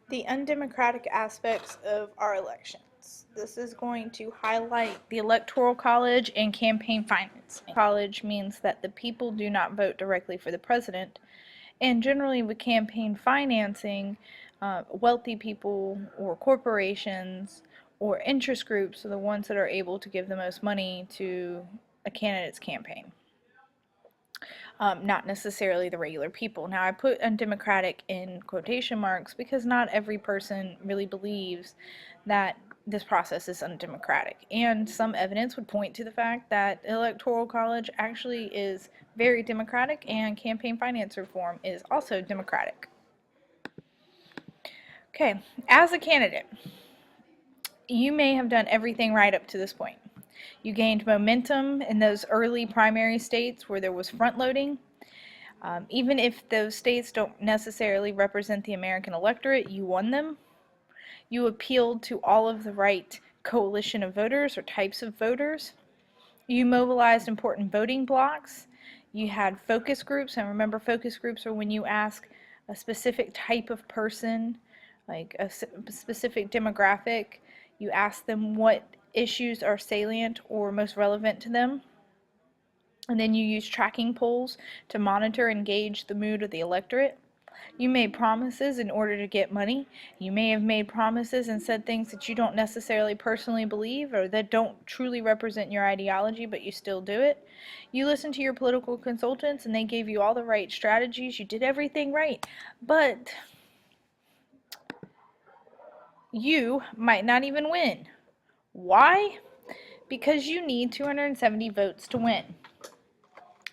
The undemocratic aspects of our elections. This is going to highlight the Electoral College and campaign finance. College means that the people do not vote directly for the president, and generally with campaign financing, wealthy people or corporations or interest groups are the ones that are able to give the most money to a candidate's campaign. Not necessarily the regular people. Now, I put undemocratic in quotation marks because not every person really believes that this process is undemocratic. And some evidence would point to the fact that Electoral College actually is very democratic and campaign finance reform is also democratic. Okay, as a candidate, you may have done everything right up to this point. You gained momentum in those early primary states where there was front loading. Even if those states don't necessarily represent the American electorate, you won them. You appealed to all of the right coalition of voters or types of voters. You mobilized important voting blocks. You had focus groups, and remember, focus groups are when you ask a specific type of person, like a specific demographic, you ask them what issues are salient or most relevant to them. And then you use tracking polls to monitor and gauge the mood of the electorate. You made promises in order to get money. You may have made promises and said things that you don't necessarily personally believe or that don't truly represent your ideology, but you still do it. You listened to your political consultants and they gave you all the right strategies. You did everything right. But you might not even win. Why? Because you need 270 votes to win.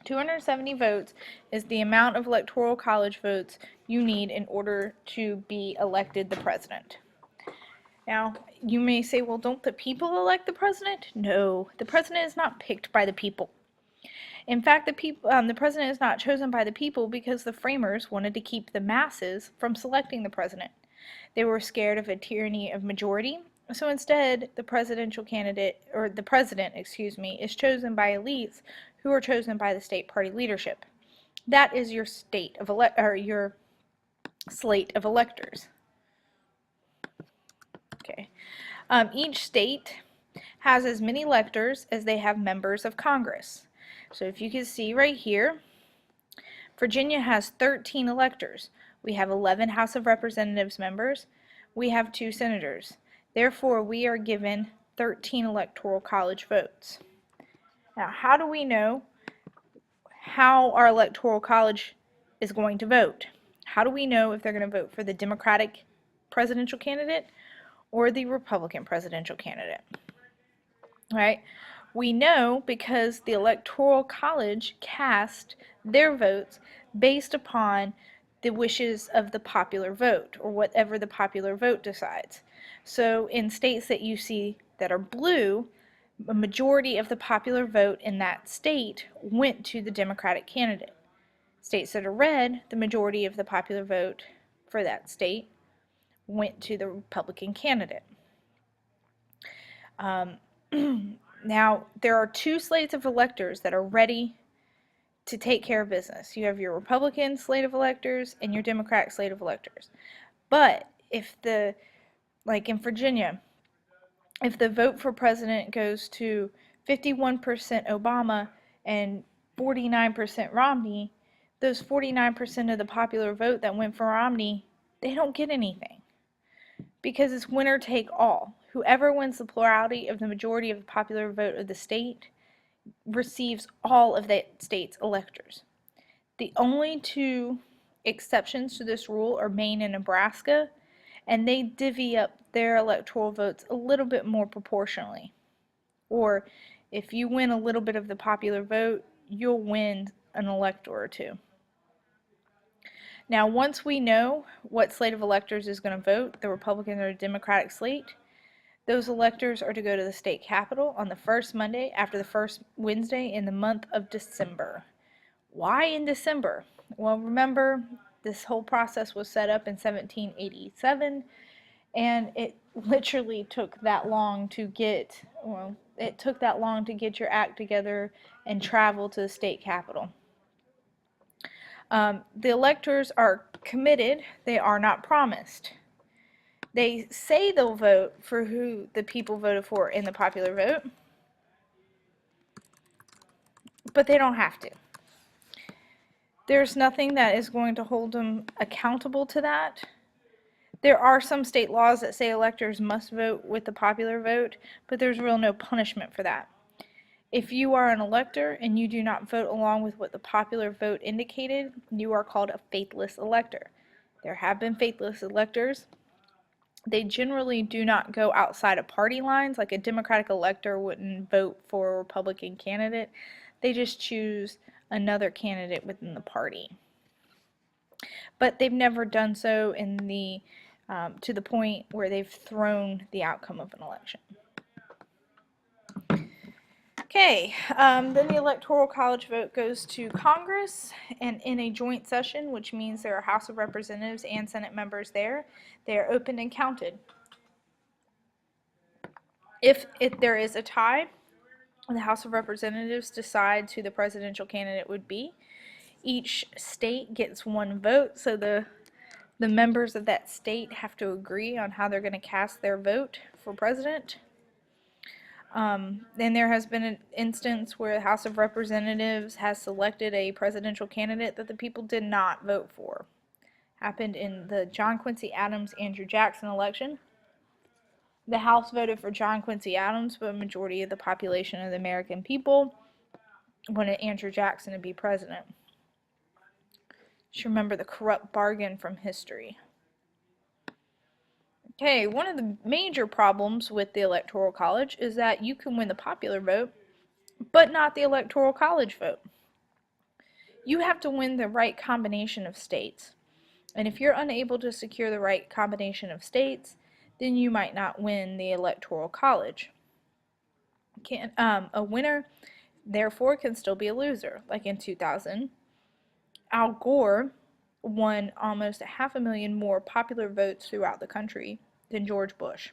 270 votes is the amount of Electoral College votes you need in order to be elected the president. Now, you may say, well, don't the people elect the president? No, the president is not picked by the people. In fact, the president is not chosen by the people because the framers wanted to keep the masses from selecting the president. They were scared of a tyranny of majority. So instead, the presidential candidate, or the president, is chosen by elites who are chosen by the state party leadership. That is your your slate of electors. Okay. Each state has as many electors as they have members of Congress. So if you can see right here, Virginia has 13 electors. We have 11 House of Representatives members. We have 2 senators. Therefore, we are given 13 Electoral College votes. Now, how do we know how our Electoral College is going to vote? How do we know if they're going to vote for the Democratic presidential candidate or the Republican presidential candidate? Right? We know because the Electoral College cast their votes based upon the wishes of the popular vote, or whatever the popular vote decides. So in states that you see that are blue, a majority of the popular vote in that state went to the Democratic candidate. States that are red, the majority of the popular vote for that state went to the Republican candidate. Now, there are 2 slates of electors that are ready to take care of business. You have your Republican slate of electors and your Democratic slate of electors. But if like in Virginia, if the vote for president goes to 51% Obama and 49% Romney, those 49% of the popular vote that went for Romney, they don't get anything. Because it's winner take all. Whoever wins the plurality of the majority of the popular vote of the state receives all of that state's electors. The only 2 exceptions to this rule are Maine and Nebraska, and they divvy up their electoral votes a little bit more proportionally. Or if you win a little bit of the popular vote, you'll win an elector or 2. Now, once we know what slate of electors is going to vote, the Republican or Democratic slate, those electors are to go to the state capitol on the first Monday after the first Wednesday in the month of December. Why in December? Well, remember, this whole process was set up in 1787, and it literally took that long to get, your act together and travel to the state capitol. The electors are committed, they are not promised. They say they'll vote for who the people voted for in the popular vote, but they don't have to. There's nothing that is going to hold them accountable to that. There are some state laws that say electors must vote with the popular vote, but there's real no punishment for that. If you are an elector and you do not vote along with what the popular vote indicated, you are called a faithless elector. There have been faithless electors. They generally do not go outside of party lines, like a Democratic elector wouldn't vote for a Republican candidate. They just choose another candidate within the party. But they've never done so to the point where they've thrown the outcome of an election. Okay, then the Electoral College vote goes to Congress, and in a joint session, which means there are House of Representatives and Senate members there, they are opened and counted. If there is a tie, the House of Representatives decides who the presidential candidate would be. Each state gets one vote, so the members of that state have to agree on how they're going to cast their vote for president. Then there has been an instance where the House of Representatives has selected a presidential candidate that the people did not vote for. Happened in the John Quincy Adams-Andrew Jackson election. The House voted for John Quincy Adams, but a majority of the population of the American people wanted Andrew Jackson to be president. Just remember the corrupt bargain from history. Okay, one of the major problems with the Electoral College is that you can win the popular vote, but not the Electoral College vote. You have to win the right combination of states. And if you're unable to secure the right combination of states, then you might not win the Electoral College. A winner, therefore, can still be a loser. Like in 2000, Al Gore won almost 500,000 more popular votes throughout the country than George Bush.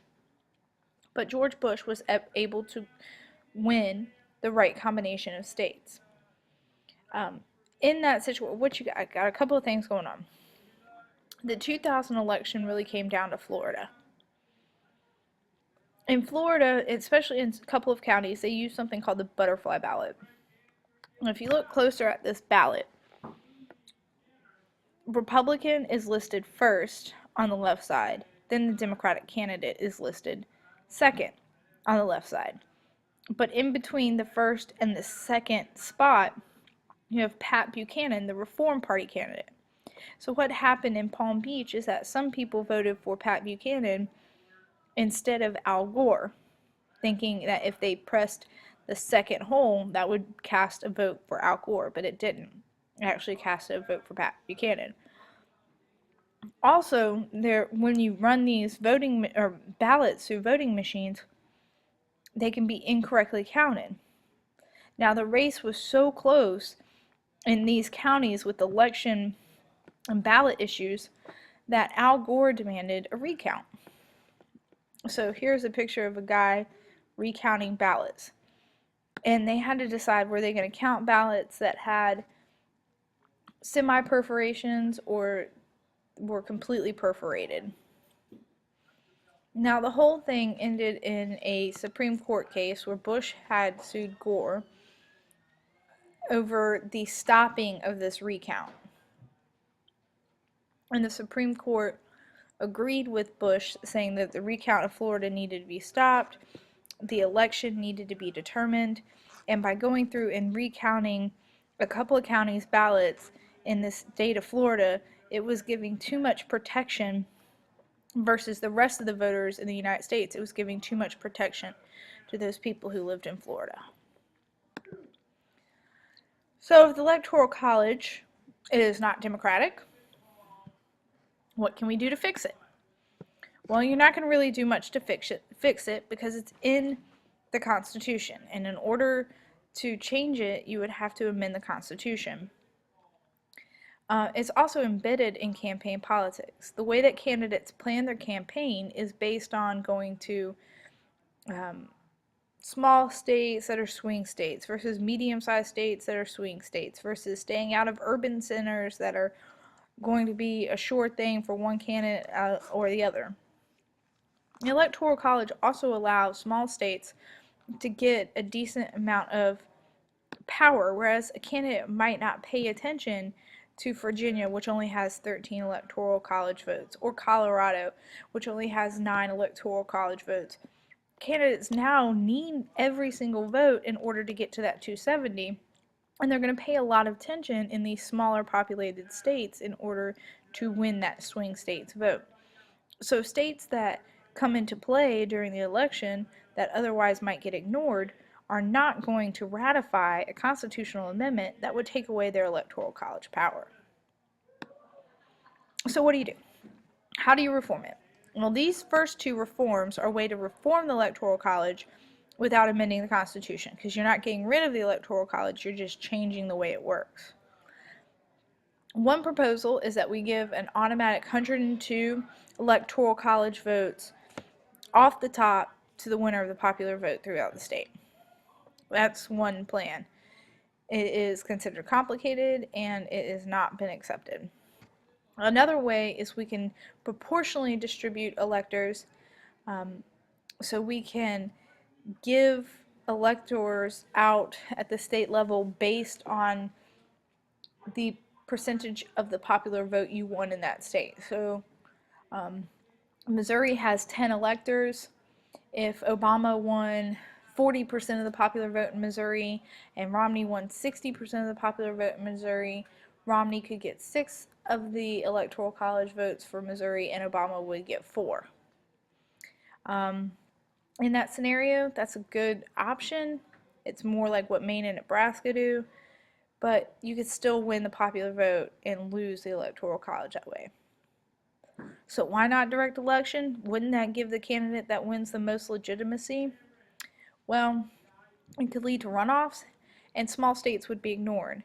But George Bush was able to win the right combination of states. In that situation, what you got? I got a couple of things going on. The 2000 election really came down to Florida. In Florida, especially in a couple of counties, they use something called the butterfly ballot. And if you look closer at this ballot, Republican is listed first on the left side, then the Democratic candidate is listed second on the left side. But in between the first and the second spot, you have Pat Buchanan, the Reform Party candidate. So what happened in Palm Beach is that some people voted for Pat Buchanan instead of Al Gore, thinking that if they pressed the second hole, that would cast a vote for Al Gore, but it didn't. It actually cast a vote for Pat Buchanan. Also, when you run these voting or ballots through voting machines, they can be incorrectly counted. Now, the race was so close in these counties with election and ballot issues that Al Gore demanded a recount. So here's a picture of a guy recounting ballots. And they had to decide, were they going to count ballots that had semi-perforations or were completely perforated. Now the whole thing ended in a Supreme Court case where Bush had sued Gore over the stopping of this recount. And the Supreme Court agreed with Bush, saying that the recount of Florida needed to be stopped, the election needed to be determined, and by going through and recounting a couple of counties' ballots in the state of Florida, it was giving too much protection versus the rest of the voters in the United States. It was giving too much protection to those people who lived in Florida. So if the Electoral College is not democratic, what can we do to fix it? Well, you're not going to really do much to fix it because it's in the Constitution. And in order to change it, you would have to amend the Constitution. It's also embedded in campaign politics. The way that candidates plan their campaign is based on going to small states that are swing states versus medium-sized states that are swing states versus staying out of urban centers that are going to be a sure thing for one candidate or the other. The Electoral College also allows small states to get a decent amount of power, whereas a candidate might not pay attention to Virginia, which only has 13 Electoral College votes, or Colorado, which only has 9 Electoral College votes. Candidates now need every single vote in order to get to that 270, and they're going to pay a lot of attention in these smaller populated states in order to win that swing state's vote. So states that come into play during the election that otherwise might get ignored are not going to ratify a constitutional amendment that would take away their electoral college power. So what do you do? How do you reform it? Well, these first two reforms are a way to reform the electoral college without amending the Constitution, because you're not getting rid of the electoral college, you're just changing the way it works. One proposal is that we give an automatic 102 electoral college votes off the top to the winner of the popular vote throughout the state. That's one plan. It is considered complicated and it has not been accepted. Another way is we can proportionally distribute electors, so we can give electors out at the state level based on the percentage of the popular vote you won in that state. So Missouri has 10 electors. If Obama won 40% of the popular vote in Missouri and Romney won 60% of the popular vote in Missouri, Romney could get 6 of the Electoral College votes for Missouri and Obama would get 4. In that scenario, that's a good option. It's more like what Maine and Nebraska do, but you could still win the popular vote and lose the Electoral College that way. So why not direct election? Wouldn't that give the candidate that wins the most legitimacy? Well, it could lead to runoffs and small states would be ignored.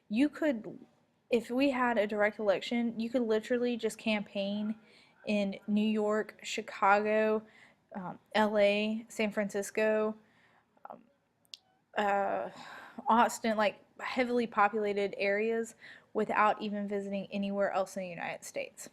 You could, if we had a direct election, you could literally just campaign in New York, Chicago, LA, San Francisco, Austin, like heavily populated areas without even visiting anywhere else in the United States.